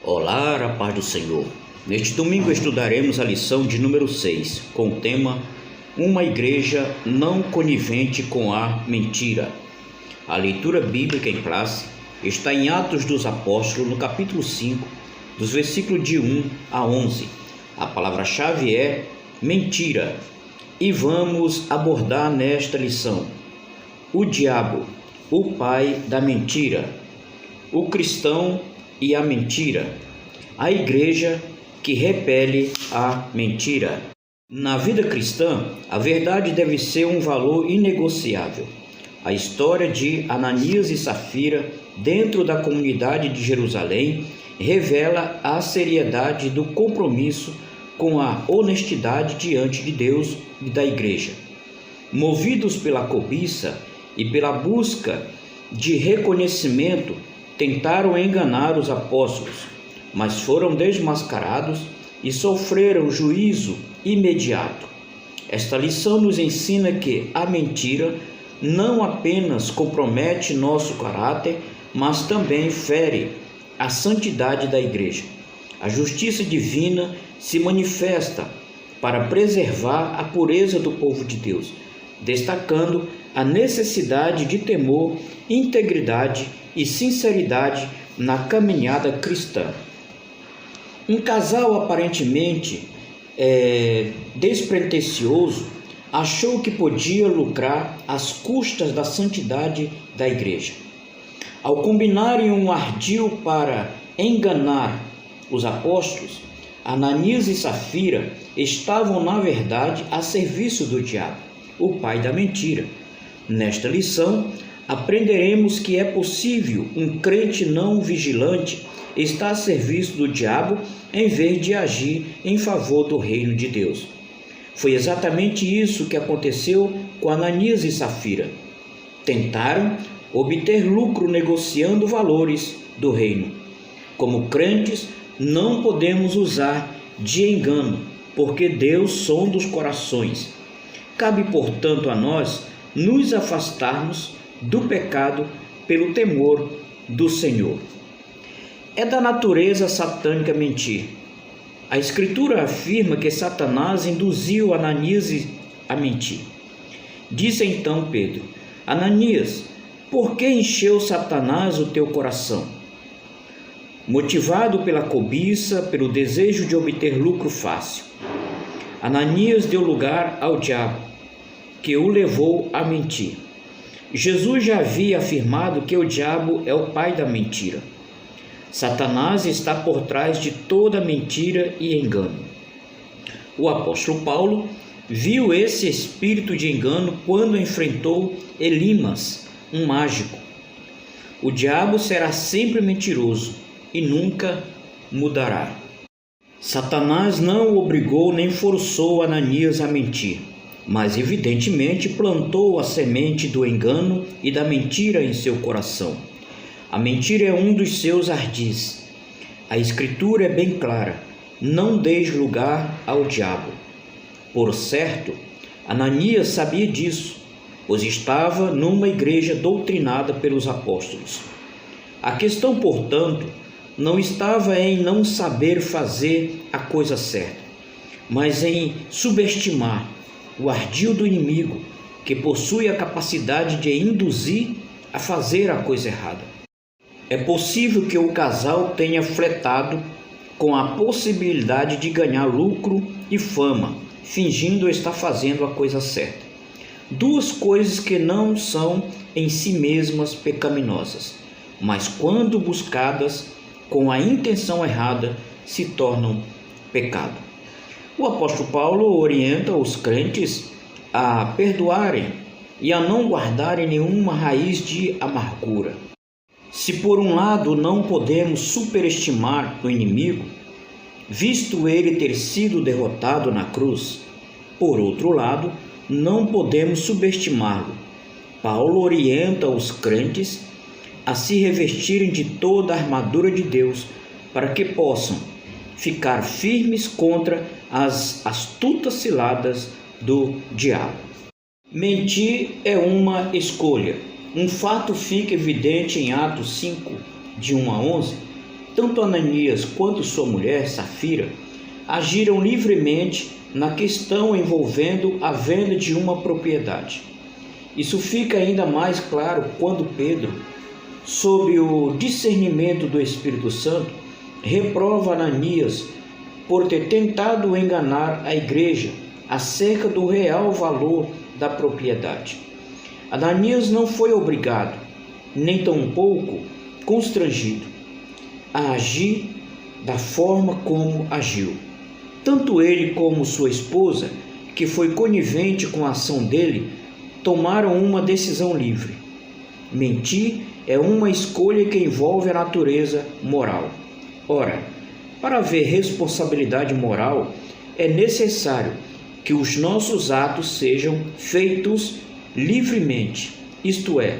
Olá, a paz do Senhor. Neste domingo estudaremos a lição de número 6, com o tema Uma igreja não conivente com a mentira. A leitura bíblica em classe está em Atos dos Apóstolos, no capítulo 5, dos versículos de 1 a 11. A palavra-chave é mentira. E vamos abordar nesta lição o diabo, o pai da mentira, o cristão e a mentira, a igreja que repele a mentira. Na vida cristã, a verdade deve ser um valor inegociável. A história de Ananias e Safira dentro da comunidade de Jerusalém revela a seriedade do compromisso com a honestidade diante de Deus e da igreja. Movidos pela cobiça e pela busca de reconhecimento, tentaram enganar os apóstolos, mas foram desmascarados e sofreram juízo imediato. Esta lição nos ensina que a mentira não apenas compromete nosso caráter, mas também fere a santidade da igreja. A justiça divina se manifesta para preservar a pureza do povo de Deus, destacando a necessidade de temor, integridade e sinceridade na caminhada cristã. Um casal aparentemente despretensioso achou que podia lucrar às custas da santidade da igreja. Ao combinarem um ardil para enganar os apóstolos, Ananias e Safira estavam, na verdade, a serviço do diabo, o pai da mentira. Nesta lição, aprenderemos que é possível um crente não vigilante estar a serviço do diabo em vez de agir em favor do reino de Deus. Foi exatamente isso que aconteceu com Ananias e Safira. Tentaram obter lucro negociando valores do reino. Como crentes, não podemos usar de engano, porque Deus sonda os corações. Cabe, portanto, a nós nos afastarmos do pecado pelo temor do Senhor. É da natureza satânica mentir. A Escritura afirma que Satanás induziu Ananias a mentir. Disse então Pedro: Ananias, por que encheu Satanás o teu coração? Motivado pela cobiça, pelo desejo de obter lucro fácil, Ananias deu lugar ao diabo, que o levou a mentir. Jesus já havia afirmado que o diabo é o pai da mentira. Satanás está por trás de toda mentira e engano. O apóstolo Paulo viu esse espírito de engano quando enfrentou Elimas, um mágico. O diabo será sempre mentiroso e nunca mudará. Satanás não o obrigou nem forçou Ananias a mentir, mas evidentemente plantou a semente do engano e da mentira em seu coração. A mentira é um dos seus ardis. A Escritura é bem clara: não deis lugar ao diabo. Por certo, Ananias sabia disso, pois estava numa igreja doutrinada pelos apóstolos. A questão, portanto, não estava em não saber fazer a coisa certa, mas em subestimar o ardil do inimigo, que possui a capacidade de induzir a fazer a coisa errada. É possível que o casal tenha flertado com a possibilidade de ganhar lucro e fama, fingindo estar fazendo a coisa certa. Duas coisas que não são em si mesmas pecaminosas, mas quando buscadas com a intenção errada, se tornam pecado. O apóstolo Paulo orienta os crentes a perdoarem e a não guardarem nenhuma raiz de amargura. Se por um lado não podemos superestimar o inimigo, visto ele ter sido derrotado na cruz, por outro lado, não podemos subestimá-lo. Paulo orienta os crentes a se revestirem de toda a armadura de Deus, para que possam ficar firmes contra as astutas ciladas do diabo. Mentir é uma escolha. Um fato fica evidente em Atos 5, de 1 a 11, tanto Ananias quanto sua mulher, Safira, agiram livremente na questão envolvendo a venda de uma propriedade. Isso fica ainda mais claro quando Pedro, sob o discernimento do Espírito Santo, reprova Ananias por ter tentado enganar a igreja acerca do real valor da propriedade. Ananias não foi obrigado, nem tampouco constrangido, a agir da forma como agiu. Tanto ele como sua esposa, que foi conivente com a ação dele, tomaram uma decisão livre. Mentir é uma escolha que envolve a natureza moral. Ora, para haver responsabilidade moral, é necessário que os nossos atos sejam feitos livremente, isto é,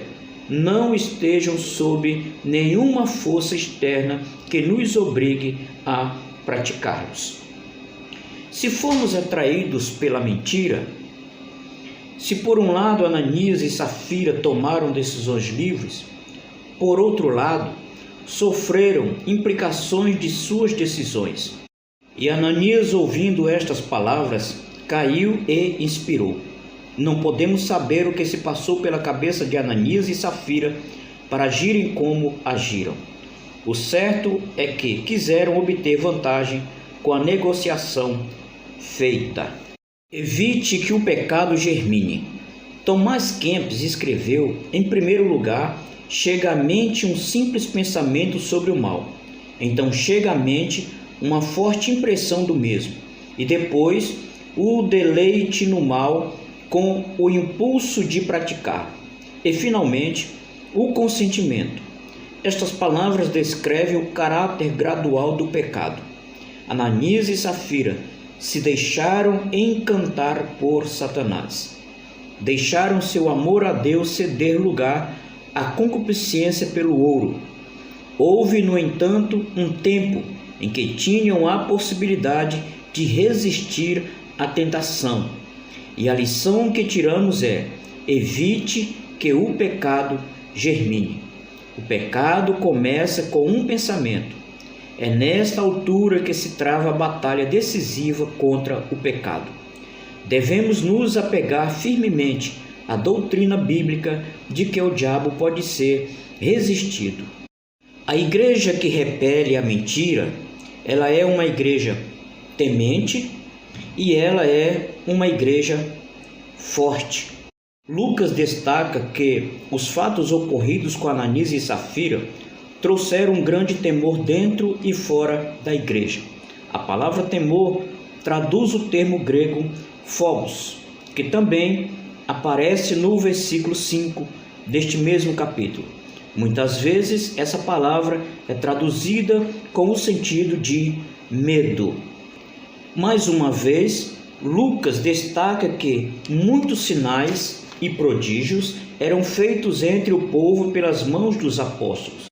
não estejam sob nenhuma força externa que nos obrigue a praticá-los. Se formos atraídos pela mentira, se por um lado Ananias e Safira tomaram decisões livres, por outro lado, sofreram implicações de suas decisões. E Ananias, ouvindo estas palavras, caiu e expirou. Não podemos saber o que se passou pela cabeça de Ananias e Safira para agirem como agiram. O certo é que quiseram obter vantagem com a negociação feita. Evite que o pecado germine. Tomás Kempis escreveu, em primeiro lugar, chega à mente um simples pensamento sobre o mal. Então chega à mente uma forte impressão do mesmo. E depois, o deleite no mal com o impulso de praticar. E finalmente, o consentimento. Estas palavras descrevem o caráter gradual do pecado. Ananias e Safira se deixaram encantar por Satanás. Deixaram seu amor a Deus ceder lugar à concupiscência pelo ouro. Houve, no entanto, um tempo em que tinham a possibilidade de resistir à tentação. E a lição que tiramos é: evite que o pecado germine. O pecado começa com um pensamento. É nesta altura que se trava a batalha decisiva contra o pecado. Devemos nos apegar firmemente à doutrina bíblica de que o diabo pode ser resistido. A igreja que repele a mentira, ela é uma igreja temente e ela é uma igreja forte. Lucas destaca que os fatos ocorridos com Ananias e Safira trouxeram um grande temor dentro e fora da igreja. A palavra temor traduz o termo grego phobos, que também aparece no versículo 5 deste mesmo capítulo. Muitas vezes essa palavra é traduzida com o sentido de medo. Mais uma vez, Lucas destaca que muitos sinais e prodígios eram feitos entre o povo pelas mãos dos apóstolos.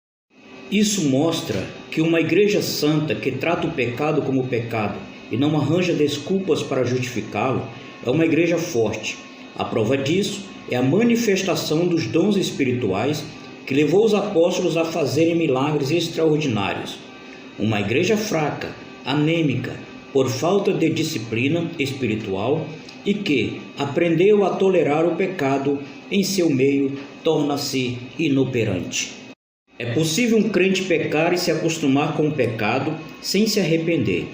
Isso mostra que uma igreja santa que trata o pecado como pecado e não arranja desculpas para justificá-lo é uma igreja forte. A prova disso é a manifestação dos dons espirituais que levou os apóstolos a fazerem milagres extraordinários. Uma igreja fraca, anêmica, por falta de disciplina espiritual e que aprendeu a tolerar o pecado em seu meio, torna-se inoperante. É possível um crente pecar e se acostumar com o pecado sem se arrepender.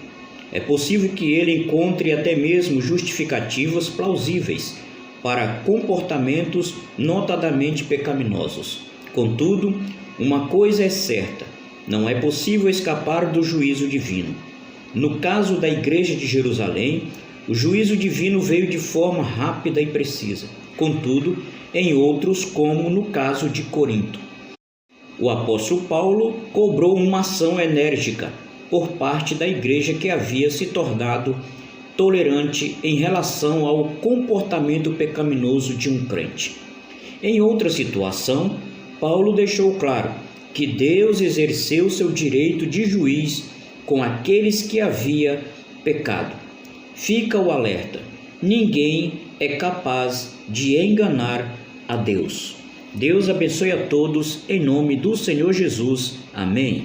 É possível que ele encontre até mesmo justificativas plausíveis para comportamentos notadamente pecaminosos. Contudo, uma coisa é certa: não é possível escapar do juízo divino. No caso da igreja de Jerusalém, o juízo divino veio de forma rápida e precisa. Contudo, em outros, como no caso de Corinto, o apóstolo Paulo cobrou uma ação enérgica por parte da igreja que havia se tornado tolerante em relação ao comportamento pecaminoso de um crente. Em outra situação, Paulo deixou claro que Deus exerceu seu direito de juiz com aqueles que havia pecado. Fica o alerta: ninguém é capaz de enganar a Deus. Deus abençoe a todos, em nome do Senhor Jesus. Amém.